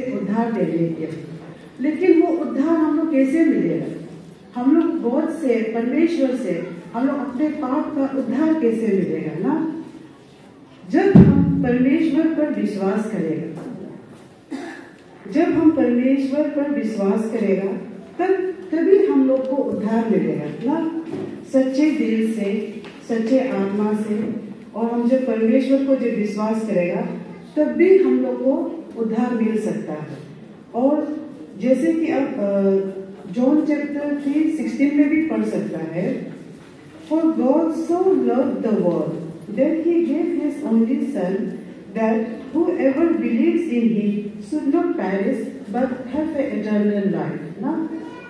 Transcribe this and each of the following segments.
से उद्धार देने के। लेकिन वो उद्धार हम लोग कैसे मिलेगा? हम लोग गॉड से, परमेश्वर से हम लोग अपने पाप का उद्धार कैसे मिलेगा ना? जब हम परमेश्वर पर विश्वास करेगा, जब हम परमेश्वर पर विश्वास करेगा तभी हम लोग को उद्धार मिलेगा ना, सच्चे दिल से, सच्चे आत्मा से। और हम जब परमेश्वर को जब विश्वास करेगा तब भी हम लोग को उद्धार मिल सकता है। और जैसे कि अब जॉन चैप्टर 3:16 में भी पढ़ सकता है, For God so loved the world that he gave his only son, that whoever believes in him should not perish but have an eternal life। ना,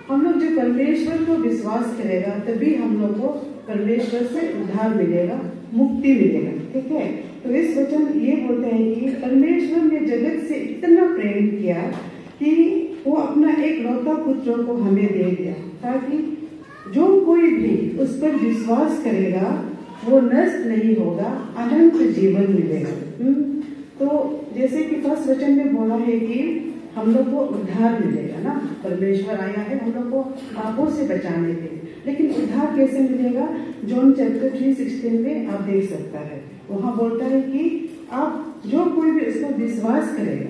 हम लोग जब परमेश्वर को विश्वास करेगा तभी हम लोग को परमेश्वर से उद्धार मिलेगा, मुक्ति मिलेगा। ठीक है, तो इस वचन ये बोलते हैं कि परमेश्वर ने जगत से इतना प्रेम किया कि वो अपना एक लौता पुत्र को हमें दे दिया, ताकि जो कोई भी उस पर विश्वास करेगा वो नष्ट नहीं होगा, अनंत जीवन मिलेगा। तो जैसे कि फर्स्ट वचन में बोला है कि हम लोग को उद्धार मिलेगा ना, परमेश्वर आया है हम लोग को पापों से बचाने के लिए। लेकिन उद्धार कैसे मिलेगा? जॉन चैप्टर 3:16 में आप देख सकता है, वहां बोलता है कि आप जो कोई भी उसको विश्वास करेगा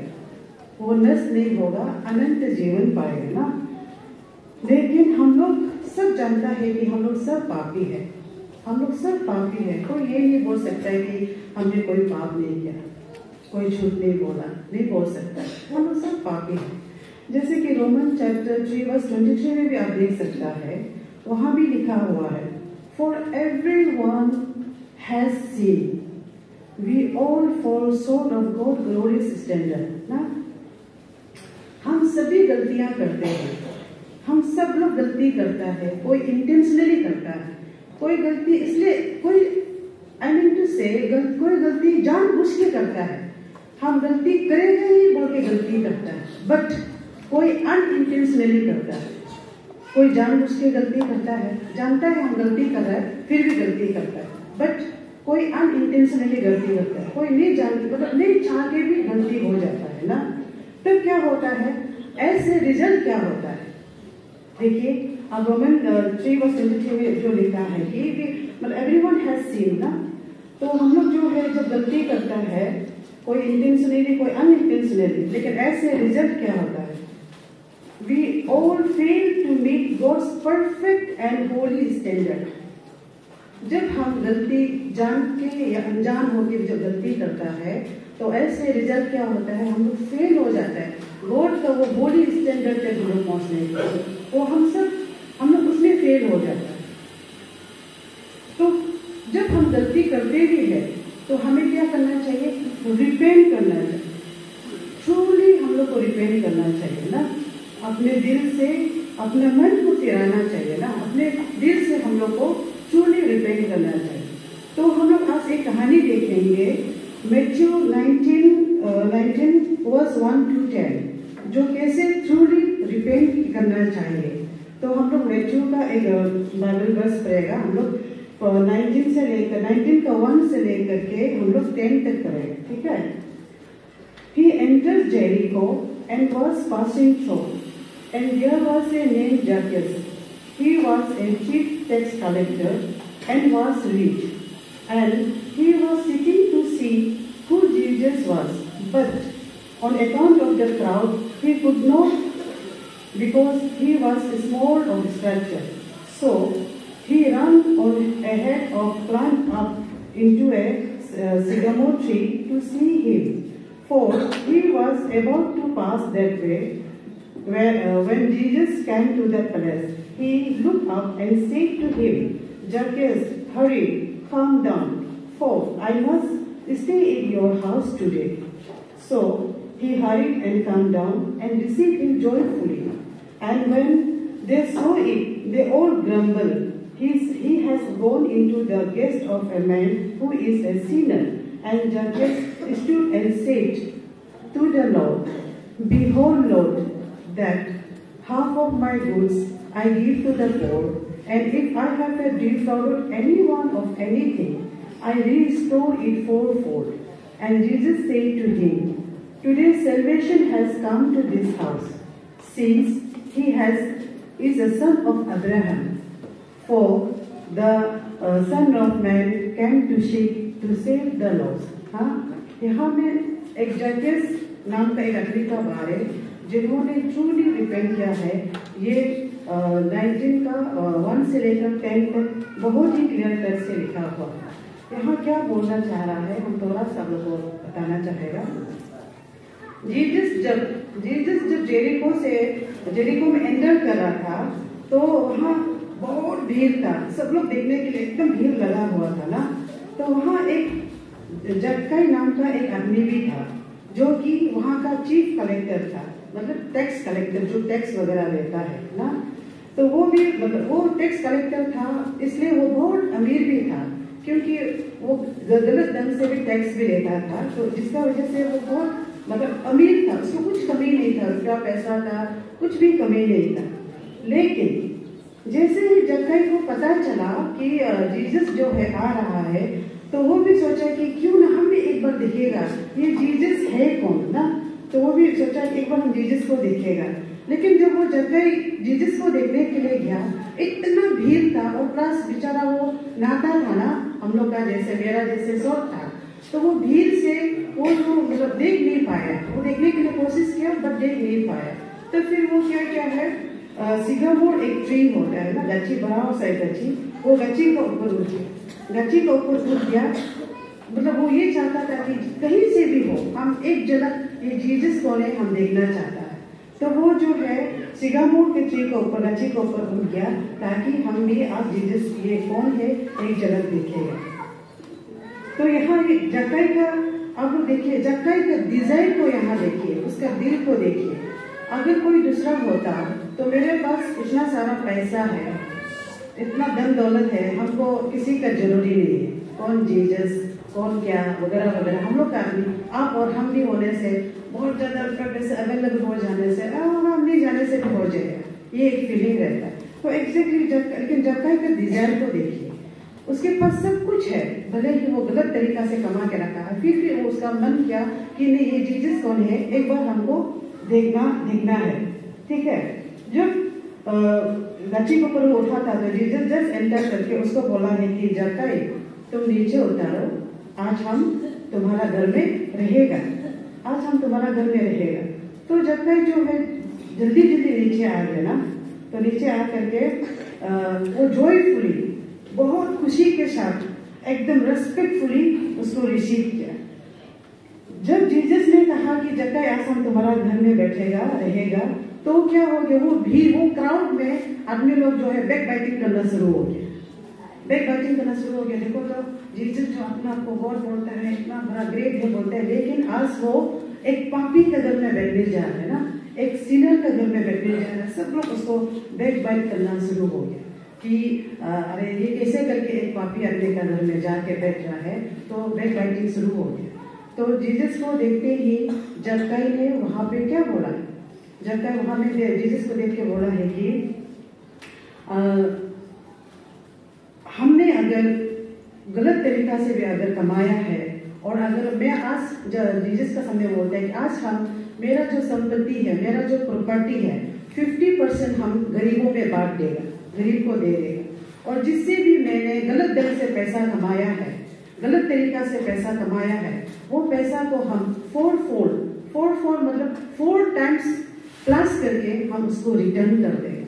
वो नष्ट नहीं होगा, अनंत जीवन पाएगा ना। लेकिन हम लोग सब जानता है कि हम लोग सब पापी है, हम लोग सब पापी है। कोई ये नहीं बोल सकता है कि हमने कोई पाप नहीं किया, कोई झूठ नहीं बोला, नहीं बोल सकता, हम लोग सब पापी है। जैसे कि रोमन चैप्टर 3:23 में भी आप देख सकता है, वहां भी लिखा हुआ है, For everyone has sinned, we all fall short of God's glorious standard। ना, हम सभी गलतियां करते हैं, हम सब लोग गलती करता है, कोई इंटेंशनली करता है, कोई गलती इसलिए कोई कोई गलती जानबूझ के करता है। हम गलती करेंगे नहीं बोल के गलती करता है, बट कोई अनइंटेंशनली करता है, कोई जानबूझ के गलती करता है, जानता है हम गलती कर रहे हैं फिर भी गलती करता है, बट कोई अनइंटेंशनली गलती करता है, कोई नहीं जान मतलब नहीं चाह के भी गलती हो जाता है ना। तब क्या होता है, ऐसे रिजल्ट क्या होता है? देखिए अब रोमन 3:23 में जो लिखा है कि मतलब एवरीवन हैज सीन ना, तो हम लोग जो है जब गलती करता है, कोई इंटेंशनली कोई अनइंटेंशनली, लेकिन ऐसे रिजल्ट क्या होता है? We all fail to meet God's perfect and holy standard। जब हम गलती जान के या अनजान होकर जब गलती करता है तो ऐसे रिजल्ट क्या होता है? हम लोग फेल हो जाता है, गॉड का वो होली स्टैंडर्ड तक हम लोग पहुंचने के, वो हम लोग उसमें फेल हो जाता है। तो जब हम गलती करते भी है तो हमें क्या करना चाहिए? रिपेंट करना चाहिए, ट्रूली हम लोग को रिपेंट करना चाहिए ना, अपने दिल से अपने मन को फिराना चाहिए ना, अपने दिल से हम लोग को ट्रूली रिपेंट करना चाहिए। तो हम लोग आज एक कहानी देखेंगे, मैथ्यू 19:1-10, जो कैसे ट्रूली रिपेंट करना चाहिए। तो हम लोग मैथ्यू का एक बाइबल वर्स पढ़ेगा, हम लोग 19 का 1 से लेकर के हम लोग 10 तक पढ़ेंगे, ठीक है। He entered Jericho and was passing through, and there was a named Zacchaeus. He was a chief tax collector and was rich, and he was seeking to see who Jesus was. But on account of the crowd, he could not, because he was small of stature. So he ran on ahead of climbed up into a sycamore tree to see him, for he was about to pass that way. When Jesus came to the place, he looked up and said to him, Zacchaeus, hurry, come down, for I must stay in your house today. So he hurried and came down and received him joyfully. And when they saw it, they all grumbled, he has gone into the guest of a man who is a sinner. And Zacchaeus stood and said to the Lord, Behold, Lord, that half of my goods I give to the poor, and if I have defrauded anyone of anything, I restore it fourfold. And Jesus said to him, Today salvation has come to this house, since he is a son of Abraham. For the Son of Man came to save the lost. हाँ, यहाँ में एक जकेस नाम का एक आदमी का बार है जिन्होंने ट्रूली रिपेंट किया है। ये 19 का 1 से लेकर 10 तक बहुत ही क्लियर कट से लिखा हुआ है। यहाँ क्या बोलना चाह रहा है हम थोड़ा सा लोगों को बताना चाहेगा। जीसस जब जेरिको में एंटर कर रहा था तो वहाँ बहुत भीड़ था, सब लोग देखने के लिए एकदम भीड़ लगा हुआ था ना। तो वहाँ एक जक्काई नाम का एक आदमी भी था जो कि वहाँ का चीफ कलेक्टर था, मतलब टैक्स कलेक्टर जो टैक्स वगैरह लेता है ना। तो वो भी मतलब वो टैक्स कलेक्टर था, इसलिए वो बहुत अमीर भी था क्योंकि वो गलत ढंग से भी टैक्स भी लेता था। तो जिसका वजह से वो बहुत मतलब अमीर था, उसको कुछ कमी नहीं था, रुपया पैसा का कुछ भी कमी नहीं था। लेकिन जैसे ही जक्काई को पता चला कि जीसस जो है आ रहा है तो वो भी सोचा कि क्यों ना हम भी एक बार देखेगा ये जीसस है कौन ना। तो वो भी सोचा कि एक बार हम जीसस को देखेगा। लेकिन जब वो जक्काई जीसस को देखने के लिए गया इतना भीड़ था और प्लस बेचारा वो नाता था ना हम लोग का जैसे मेरा जैसे शॉर्ट था, तो वो भीड़ से वो जो मतलब देख नहीं पाया। वो देखने के लिए कोशिश किया बट देख नहीं पाया। तो फिर वो क्या है सिगामोर एक ट्री होता है ना, गच्ची बड़ा सा गच्ची, वो गच्ची का ऊपर उठ गया। मतलब वो ये चाहता था कि कहीं से भी हो हम एक झलक ये जीसस कौन है हम देखना चाहता है। तो वो जो है सिगामोर के ट्री के ऊपर गच्ची के ऊपर उठ गया ताकि हम भी आप जीसस ये कौन है एक झलक देखेगा। तो यहाँ जक्काई का अब देखिए, जक्काई का डिजाइन को यहाँ देखिए, उसका दिल को देखिए। अगर कोई दूसरा होता तो मेरे पास इतना सारा पैसा है, इतना धन दौलत है, हमको किसी का जरूरी नहीं है, कौन जीसस कौन क्या वगैरह वगैरह। हम लोग का आदमी आप और हम भी होने से बहुत ज्यादा पैसे अवेलेबल हो जाने से हम नहीं जाने से भी हो जाएगा, ये एक फीलिंग रहता है। तो एग्जैक्टली लेकिन जक्काई का डिजाइन को देखिए, उसके पास सब कुछ है, भले ही वो गलत तरीका से कमा के रखा है, फिर भी उसका मन किया कि नहीं ये जीसस कौन है एक बार हमको देखना है। ठीक है, जब गच्ची के ऊपर वो उठा था तो जीसस जस्ट एंटर करके उसको बोला है कि जक्काई तुम नीचे उतारो, आज हम तुम्हारा घर में रहेगा, आज हम तुम्हारा घर में रहेगा। तो जक्काई जो है जल्दी नीचे आ गया ना। तो नीचे आ करके वो जॉयफुली बहुत खुशी के साथ एकदम रेस्पेक्टफुली उसको रिसीव किया। जब जीसस ने कहा कि जक्काई आज हम तुम्हारा घर में बैठेगा रहेगा, तो क्या हो गया, वो भीड़ वो क्राउड में आदमी लोग जो है बैक बाइटिंग करना शुरू हो गया। देखो तो जीसस जो अपना आपको गॉड बोलता है, इतना बड़ा ग्रेट है बोलता है, लेकिन आज वो एक पापी के घर में बैठने जा रहे हैं ना, एक सिनर के घर में बैठने जा रहे हैं। सब लोग उसको बैक बाइट करना शुरू हो गया कि अरे ये कैसे करके एक पापी आदमी का घर में जाके बैठ रहा है। तो बैक बाइटिंग शुरू हो गया। तो जीसस को देखते ही जक्काई ने वहां पे क्या बोला, जक्काई वहां में जीसस को देख के बोला है कि हमने अगर गलत तरीका से भी अगर कमाया है और अगर मैं आज जीसस का सामने बोलता है कि आज हम मेरा जो संपत्ति है, मेरा जो प्रॉपर्टी है 50% हम गरीबों में बांट देगा, गरीब को दे देगा। और जिससे भी मैंने गलत ढंग से पैसा कमाया है, गलत तरीका से पैसा कमाया है, वो पैसा को हम 4 मतलब 4 टाइम्स प्लस करके हम उसको रिटर्न कर देंगे।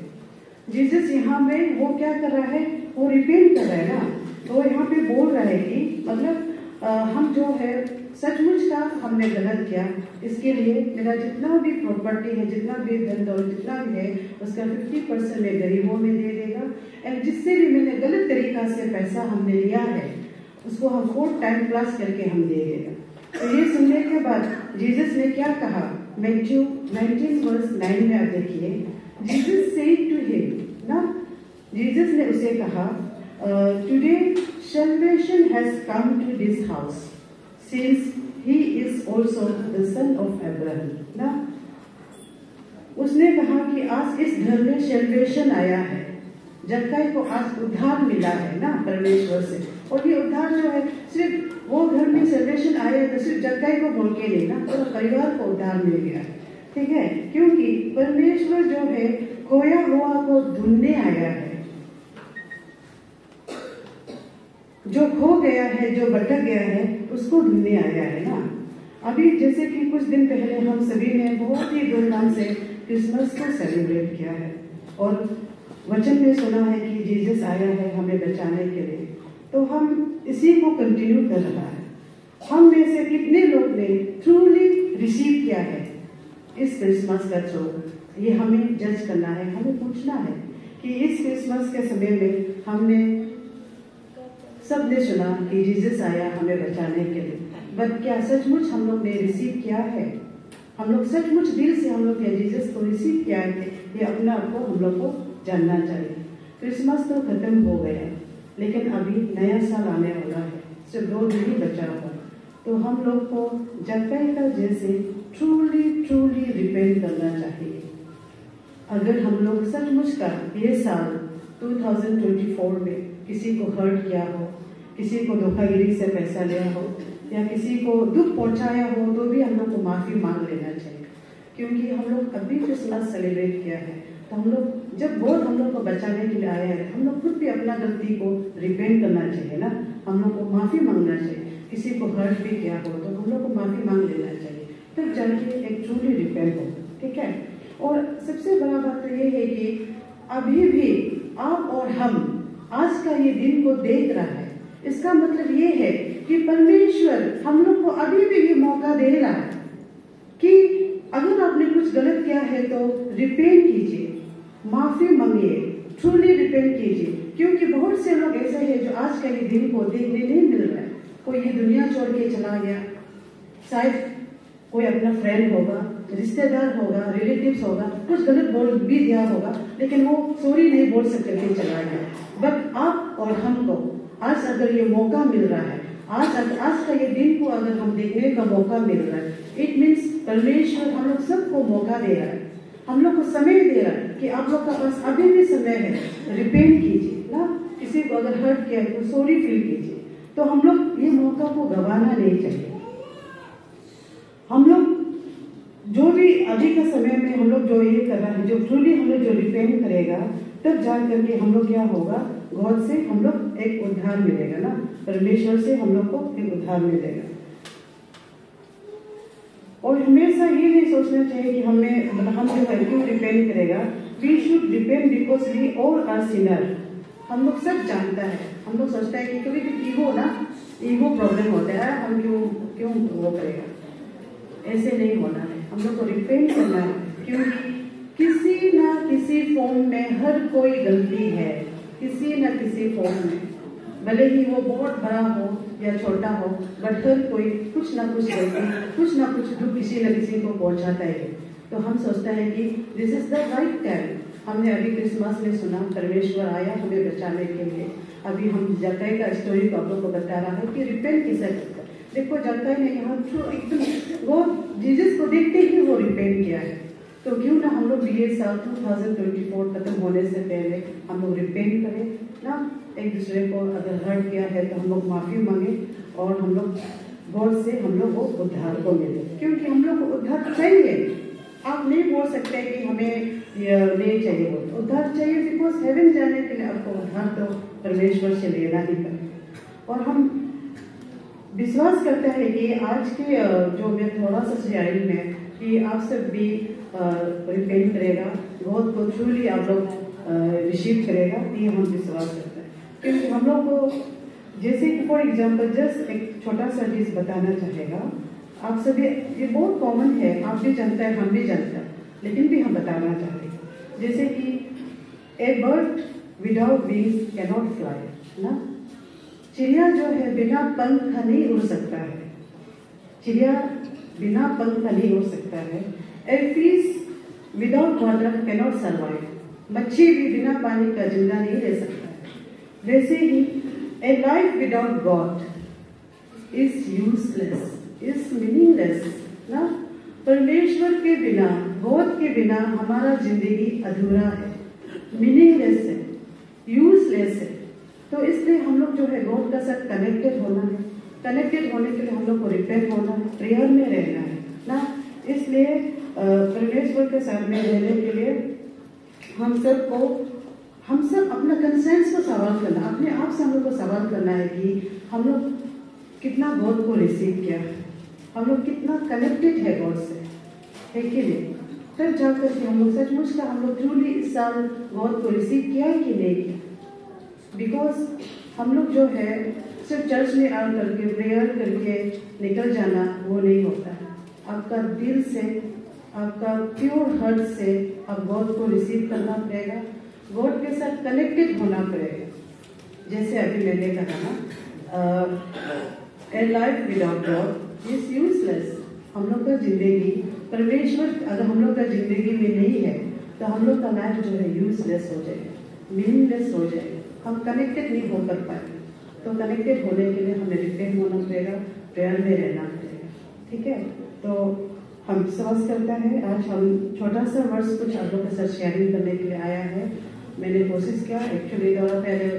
जीसस यहाँ में वो क्या कर रहा है, वो रिपेंट कर रहा है ना। तो यहाँ पे बोल रहा है कि मतलब हम जो है सचमुच का हमने गलत किया, इसके लिए मेरा जितना भी प्रॉपर्टी है, जितना भी धन दौलत जितना भी है, उसका 50% मैं गरीबों में दे देगा। और जिससे भी मैंने गलत तरीका से पैसा हमने लिया है उसको हम 4 टाइम प्लस करके हम दे देगा। तो ये सुनने के बाद जीसस ने क्या कहा, मैथ्यू 19:9 में आप देखिए, जीसस सेड टू हिम ना, जीसस ने उसे कहा today salvation has come to this house since he is also the son of Abraham ना। उसने कहा कि आज इस घर में सैल्वेशन आया है, जक्काई को आज उद्धार मिला है ना परमेश्वर से। और ये उद्धार जो है सिर्फ वो घर में सेलिब्रेशन आया तो सिर्फ जक्कई को बोल के नहीं ना, पूरा परिवार को उद्धार मिल गया है, ठीक है। क्योंकि परमेश्वर जो है खोया हुआ को ढूंढने आया है, जो खो गया है, जो भटक गया है, उसको ढूंढने आया है ना। अभी जैसे कि कुछ दिन पहले हम सभी ने बहुत ही धूमधाम से क्रिसमस को सेलिब्रेट किया है और वचन में सुना है कि जीसस आया है हमें बचाने के लिए, तो हम इसी को कंटिन्यू कर रहा है। हम में से कितने लोग ने ट्रूली रिसीव किया है इस क्रिसमस का थ्रू, ये हमें जज करना है, हमें पूछना है कि इस क्रिसमस के समय में हमने सबने सुना कि जीसस आया हमें बचाने के लिए, बट क्या सचमुच हम लोग ने रिसीव किया है? हम लोग सचमुच दिल से हम लोग जीसस को रिसीव किया है? ये अपने आप को हम लोग को जानना चाहिए। क्रिसमस तो खत्म हो गया, लेकिन अभी नया साल आने वाला है, सिर्फ 2 दिन ही बचा हुआ, तो हम लोग को जक्कई का जैसे ट्रूली रिपेंट करना चाहिए। अगर हम लोग सचमुच का ये साल 2024 में किसी को हर्ट किया हो, किसी को धोखाधड़ी से पैसा लिया हो या किसी को दुख पहुंचाया हो, तो भी हम लोग को माफी मांग लेना चाहिए। क्योंकि हम लोग अभी क्रिसमस सेलिब्रेट किया है, तो हम लोग जब बहुत हम लोग को बचाने के लिए आया है, हम लोग खुद भी अपना गलती को रिपेंट करना चाहिए ना, हम लोग को माफी मांगना चाहिए। किसी को हर्ट भी किया हो तो हम लोग को माफी मांग लेना चाहिए, तब जाके एक ट्रूली रिपेंट हो, ठीक है। और सबसे बड़ा बात तो ये है कि अभी भी आप और हम आज का ये दिन को देख रहा है, इसका मतलब ये है कि परमेश्वर हम लोग को अभी भी ये मौका दे रहा है कि अगर आपने कुछ गलत किया है तो रिपेंट कीजिए, माफी मांगिए, ट्रूली रिपेंट कीजिए। क्योंकि बहुत से लोग ऐसे हैं जो आज का ये दिन को देखने नहीं मिल रहा है। कोई ये दुनिया छोड़ के चला गया, शायद कोई अपना फ्रेंड होगा, रिश्तेदार होगा, रिलेटिव्स होगा, कुछ गलत बोल भी दिया होगा, लेकिन वो सॉरी नहीं बोल सकते थे, चला गया। बट आप और हमको आज अगर ये मौका मिल रहा है, आज का ये दिन को अगर हम देखने का मौका मिल रहा है, इट मीन्स परमेश्वर हम लोग सबको मौका दे रहा है, हम लोग को समय दे रहा है कि आप लोग का पास अभी भी समय है, रिपेंट कीजिए ना। किसी को अगर हर्ट किया तो सॉरी फील कीजिए। तो हम लोग ये मौका को गंवाना नहीं चाहिए। हम लोग जो भी अभी के समय में हम लोग जो ये कर रहा है, जो ट्रूली हम लोग जो रिपेंट करेगा, तब जान करके हम लोग क्या होगा, गॉड से हम लोग एक उद्धार मिलेगा ना, परमेश्वर से हम लोग को एक उद्धार मिलेगा। और हमेशा ये नहीं सोचना चाहिए कि हमें हम जो है क्यों रिपेंट करेगा। We should repent because we all are sinner. हम लोग सब जानता है, हम लोग सोचता है कि कभी भी ईगो ना, ईगो प्रॉब्लम होता है, हम क्यों वो करेगा। ऐसे नहीं होना है, हम लोग को रिपेंट करना है, क्योंकि किसी ना किसी फॉर्म में हर कोई गलती है, किसी न किसी फॉर्म में, भले ही वो बहुत बड़ा हो या छोटा हो, बट हर कोई कुछ ना कुछ गलती, कुछ ना कुछ दुख किसी न किसी को पहुंचाता है। तो हम सोचते हैं कि this is the right time. हमने अभी क्रिसमस में सुना परमेश्वर आया हमें बचाने के लिए। अभी हम जक्कई का स्टोरी को आप लोग को बता रहा है कि रिपेंट कैसे करता है। देखो जक्कई ने यहाँ एकदम वो जीसस को देखते ही वो रिपेंट किया है। तो क्यों ना हम लोग ये साल 2024 खत्म होने से पहले हम लोग रिपेंट करें ना, एक दूसरे को अगर हर्ट किया है तो हम लोग माफी मांगे और हम लोग गॉड से हम लोग को उद्धार को मिले, क्योंकि हम लोग को उद्धार चाहिए। आप नहीं बोल सकते कि हमें नहीं चाहिए, वो उद्धार चाहिए बिकॉज हेवन जाने के लिए आपको उद्धार तो परमेश्वर से लेना ही पड़ेगा। और हम विश्वास करते हैं कि आज के जो मैं थोड़ा सा शेयरिंग में कि आप सब भी रिपेंट करेगा, गॉड को ट्रूली आप लोग रिसीव करेगा, ये हम विश्वास करते हैं। क्योंकि हम लोग को जैसे कि फॉर एग्जाम्पल जस्ट एक छोटा सा चीज बताना चाहेगा। आप सभी, ये बहुत कॉमन है, आप भी जानते हैं, हम भी जानते हैं, लेकिन भी हम बताना चाहते हैं। जैसे कि a bird without wings can not fly ना, चिड़िया जो है बिना पंख का नहीं उड़ सकता है, चिड़िया बिना पंख का नहीं उड़ सकता है। A fish without water can not survive, मच्छी भी बिना पानी का जिंदा नहीं रह सकता है। वैसे ही a life without God is useless, is meaningless ना। परमेश्वर के बिना, गॉड के बिना हमारा जिंदगी अधूरा है, मीनिंगलेस है, यूजलेस है। तो इसलिए हम लोग जो है गॉड का साथ कनेक्टेड होना है। कनेक्टेड होने के लिए हम लोग को रिपेंट होना है, प्रेयर में रहना है ना। इसलिए परमेश्वर के साथ में रहने के लिए हम सब अपना कंसेंस को सवाल करना, अपने आप से हम लोग को सवाल करना है कि हम लोग कितना गॉड को रिसीव किया, हम लोग कितना कनेक्टेड है गॉड से, है कि नहीं। तब जाकर के हम लोग सचमुच का हम लोग ट्रूली इस साल गॉड को रिसीव किया है कि नहीं किया। बिकॉज हम लोग जो है सिर्फ चर्च में आ करके प्रेयर करके निकल जाना वो नहीं होता है। आपका दिल से, आपका प्योर हार्ट से आप गॉड को रिसीव करना पड़ेगा, गॉड के साथ कनेक्टेड होना पड़ेगा। जैसे अभी मैंने कहा ना, ए life without God is useless. हम लोग का जिंदगी, परमेश्वर अगर हम लोग का जिंदगी में नहीं है तो हम लोग का लाइफ जो है यूजलेस हो जाएगा, मीनिंगलेस हो जाएगा, हम कनेक्टेड नहीं हो कर पाएंगे। तो कनेक्टेड होने के लिए हमें रिपेंट होना पड़ेगा, प्रेयर में रहना पड़ेगा, ठीक है। तो हम विश्वास करता है आज हम छोटा सा वर्ष कुछ आप लोगों के साथ शेयरिंग करने के लिए आया है। मैंने कोशिश किया, एक्चुअली थोड़ा पहले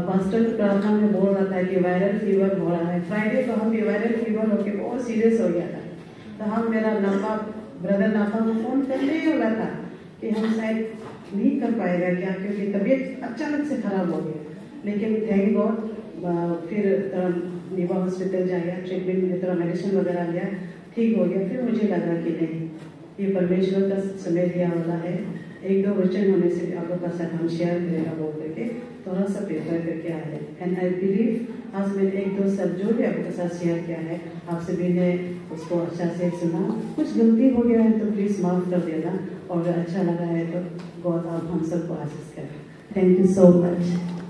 पास्टर प्रार्थना में बोल रहा था कि वायरल फीवर हो रहा है। फ्राइडे को हम ये वायरल फीवर होकर बहुत सीरियस हो गया था। तो हम मेरा ब्रदर नाफा को फोन करने ही वाला था कि हम शायद नहीं कर पाएगा क्या, क्योंकि तबीयत अचानक से खराब हो गया। लेकिन थैंक गॉड फिर नीवा हॉस्पिटल जाया, ट्रीटमेंट में थोड़ा मेडिसिन वगैरह लिया, ठीक हो गया। फिर मुझे लगा कि नहीं, ये परमेश्वर का समय दिया वाला है। एक दो वचन होने से आप लोग का साथ हम शेयर करेगा बोल करके थोड़ा सा प्रेफर करके आए। एंड आई बिलीव आज मैंने एक दो शब्द जो भी आपके साथ शेयर किया है, आप सभी ने उसको अच्छा से सुना। कुछ गलती हो गया है तो प्लीज माफ कर देना, और अगर अच्छा लगा है तो गॉड आप हम सबको आशीष करें। Thank you so much.